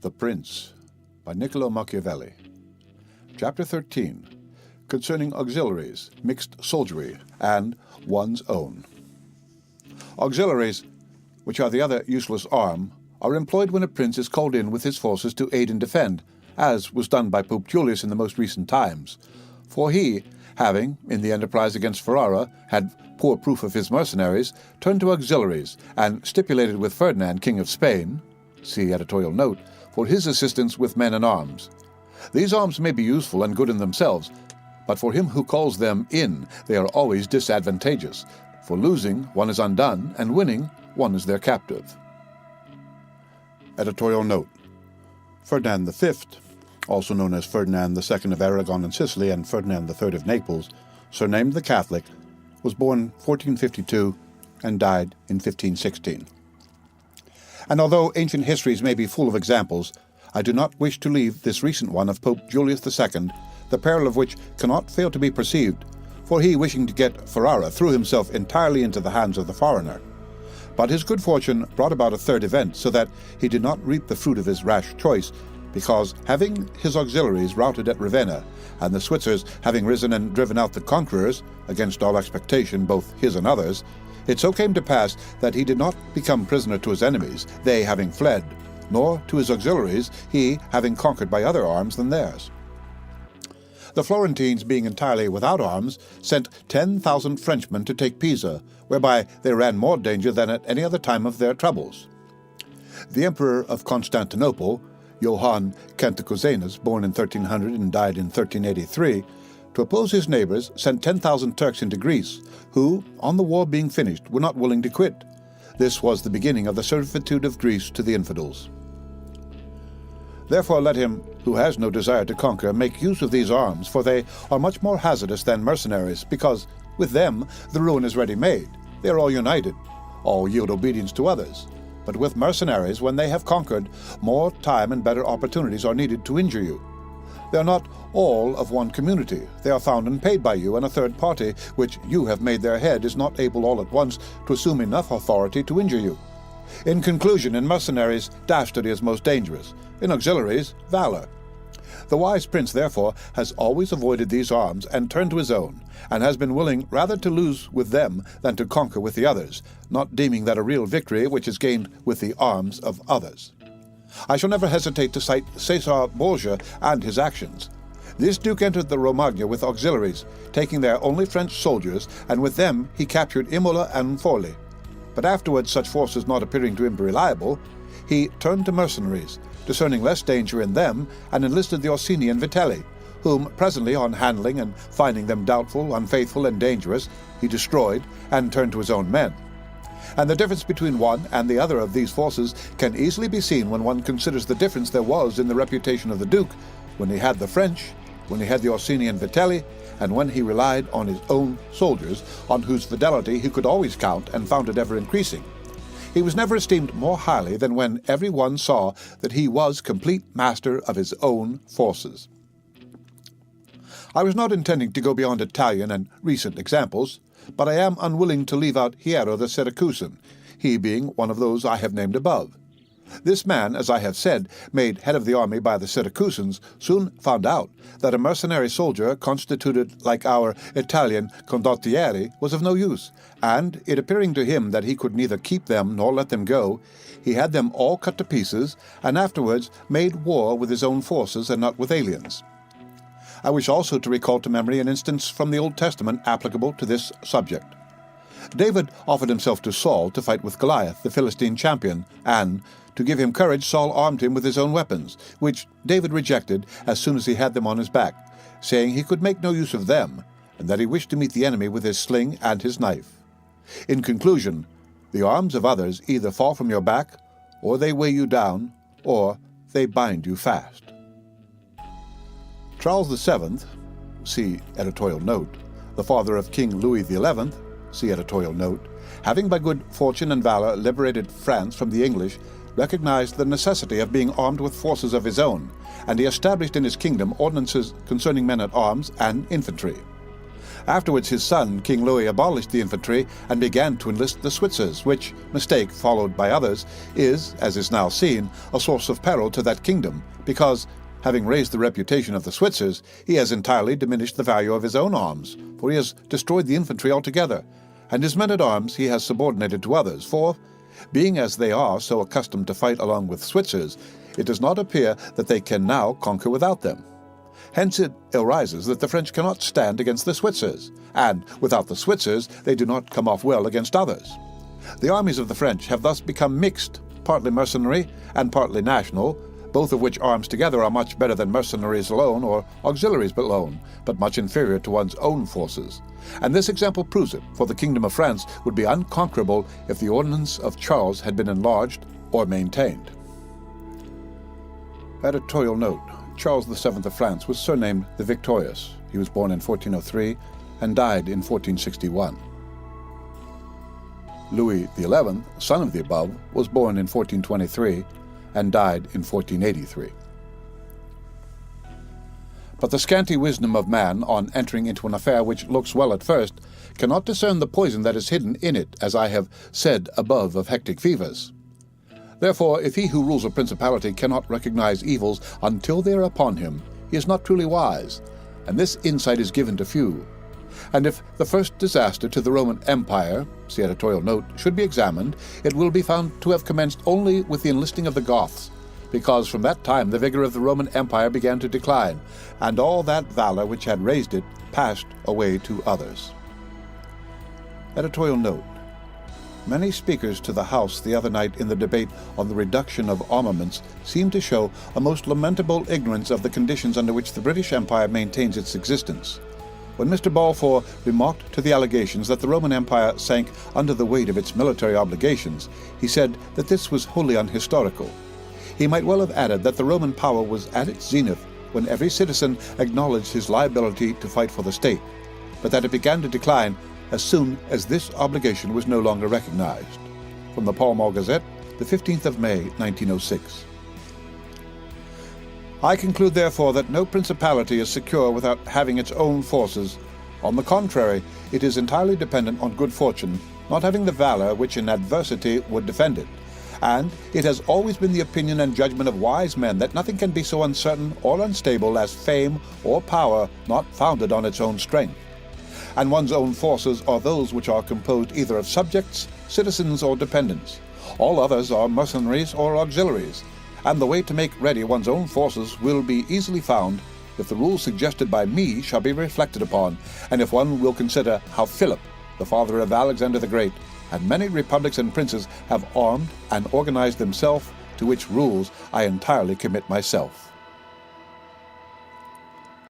The Prince by Niccolo Machiavelli. Chapter 13, concerning auxiliaries, mixed soldiery, and one's own. Auxiliaries, which are the other useless arm, are employed when a prince is called in with his forces to aid and defend, as was done by Pope Julius in the most recent times. For he, having, in the enterprise against Ferrara, had poor proof of his mercenaries, turned to auxiliaries, and stipulated with Ferdinand, King of Spain, see editorial note, for his assistance with men and arms. These arms may be useful and good in themselves, but for him who calls them in, they are always disadvantageous. For losing, one is undone, and winning, one is their captive. Editorial note. Ferdinand V, also known as Ferdinand II of Aragon and Sicily and Ferdinand III of Naples, surnamed the Catholic, was born 1452 and died in 1516. And although ancient histories may be full of examples, I do not wish to leave this recent one of Pope Julius II, the peril of which cannot fail to be perceived, for he, wishing to get Ferrara, threw himself entirely into the hands of the foreigner. But his good fortune brought about a third event, so that he did not reap the fruit of his rash choice, because, having his auxiliaries routed at Ravenna, and the Switzers having risen and driven out the conquerors, against all expectation, both his and others, it so came to pass that he did not become prisoner to his enemies, they having fled, nor to his auxiliaries, he having conquered by other arms than theirs. The Florentines, being entirely without arms, sent 10,000 Frenchmen to take Pisa, whereby they ran more danger than at any other time of their troubles. The Emperor of Constantinople, Johann Cantacuzenus, born in 1300 and died in 1383, to oppose his neighbors, sent 10,000 Turks into Greece, who, on the war being finished, were not willing to quit. This was the beginning of the servitude of Greece to the infidels. Therefore let him, who has no desire to conquer, make use of these arms, for they are much more hazardous than mercenaries, because, with them, the ruin is ready made. They are all united. All yield obedience to others. But with mercenaries, when they have conquered, more time and better opportunities are needed to injure you. They are not all of one community. They are found and paid by you, and a third party, which you have made their head, is not able all at once to assume enough authority to injure you. In conclusion, in mercenaries, dastardly is most dangerous. In auxiliaries, valor. The wise prince, therefore, has always avoided these arms and turned to his own, and has been willing rather to lose with them than to conquer with the others, not deeming that a real victory which is gained with the arms of others. I shall never hesitate to cite Caesar Borgia and his actions. This duke entered the Romagna with auxiliaries, taking there only French soldiers, and with them he captured Imola and Forli. But afterwards, such forces not appearing to him reliable, he turned to mercenaries, discerning less danger in them, and enlisted the Orsini and Vitelli, whom presently, on handling and finding them doubtful, unfaithful, and dangerous, he destroyed, and turned to his own men. And the difference between one and the other of these forces can easily be seen when one considers the difference there was in the reputation of the Duke, when he had the French, when he had the Orsini and Vitelli, and when he relied on his own soldiers, on whose fidelity he could always count and found it ever increasing. He was never esteemed more highly than when every one saw that he was complete master of his own forces. I was not intending to go beyond Italian and recent examples, but I am unwilling to leave out Hiero the Syracusan, he being one of those I have named above. This man, as I have said, made head of the army by the Syracusans, soon found out that a mercenary soldier constituted like our Italian condottieri was of no use, and it appearing to him that he could neither keep them nor let them go, he had them all cut to pieces, and afterwards made war with his own forces and not with aliens. I wish also to recall to memory an instance from the Old Testament applicable to this subject. David offered himself to Saul to fight with Goliath, the Philistine champion, and, to give him courage, Saul armed him with his own weapons, which David rejected as soon as he had them on his back, saying he could make no use of them, and that he wished to meet the enemy with his sling and his knife. In conclusion, the arms of others either fall from your back, or they weigh you down, or they bind you fast. Charles VII, see editorial note, the father of King Louis XI, see editorial note, having by good fortune and valor liberated France from the English, recognized the necessity of being armed with forces of his own, and he established in his kingdom ordinances concerning men at arms and infantry. Afterwards his son, King Louis, abolished the infantry and began to enlist the Switzers, which mistake, followed by others, is, as is now seen, a source of peril to that kingdom, because, having raised the reputation of the Switzers, he has entirely diminished the value of his own arms, for he has destroyed the infantry altogether, and his men-at-arms he has subordinated to others, for, being as they are so accustomed to fight along with Switzers, it does not appear that they can now conquer without them. Hence it arises that the French cannot stand against the Switzers, and without the Switzers they do not come off well against others. The armies of the French have thus become mixed, partly mercenary and partly national, both of which arms together are much better than mercenaries alone or auxiliaries alone, but much inferior to one's own forces. And this example proves it, for the kingdom of France would be unconquerable if the ordinance of Charles had been enlarged or maintained. Editorial note: Charles VII of France was surnamed the Victorious. He was born in 1403 and died in 1461. Louis XI, son of the above, was born in 1423 and died in 1483. But the scanty wisdom of man, on entering into an affair which looks well at first, cannot discern the poison that is hidden in it, as I have said above of hectic fevers. Therefore, if he who rules a principality cannot recognize evils until they are upon him, he is not truly wise, and this insight is given to few. And if the first disaster to the Roman Empire, see editorial note, should be examined, it will be found to have commenced only with the enlisting of the Goths, because from that time the vigor of the Roman Empire began to decline, and all that valor which had raised it passed away to others. Editorial note: Many speakers to the House the other night in the debate on the reduction of armaments seemed to show a most lamentable ignorance of the conditions under which the British Empire maintains its existence. When Mr. Balfour remarked to the allegations that the Roman Empire sank under the weight of its military obligations, he said that this was wholly unhistorical. He might well have added that the Roman power was at its zenith when every citizen acknowledged his liability to fight for the state, but that it began to decline as soon as this obligation was no longer recognized. From the Pall Mall Gazette, the 15th of May, 1906. I conclude, therefore, that no principality is secure without having its own forces. On the contrary, it is entirely dependent on good fortune, not having the valor which in adversity would defend it. And it has always been the opinion and judgment of wise men that nothing can be so uncertain or unstable as fame or power not founded on its own strength. And one's own forces are those which are composed either of subjects, citizens, or dependents. All others are mercenaries or auxiliaries, and the way to make ready one's own forces will be easily found if the rules suggested by me shall be reflected upon, and if one will consider how Philip, the father of Alexander the Great, and many republics and princes have armed and organized themselves, to which rules I entirely commit myself.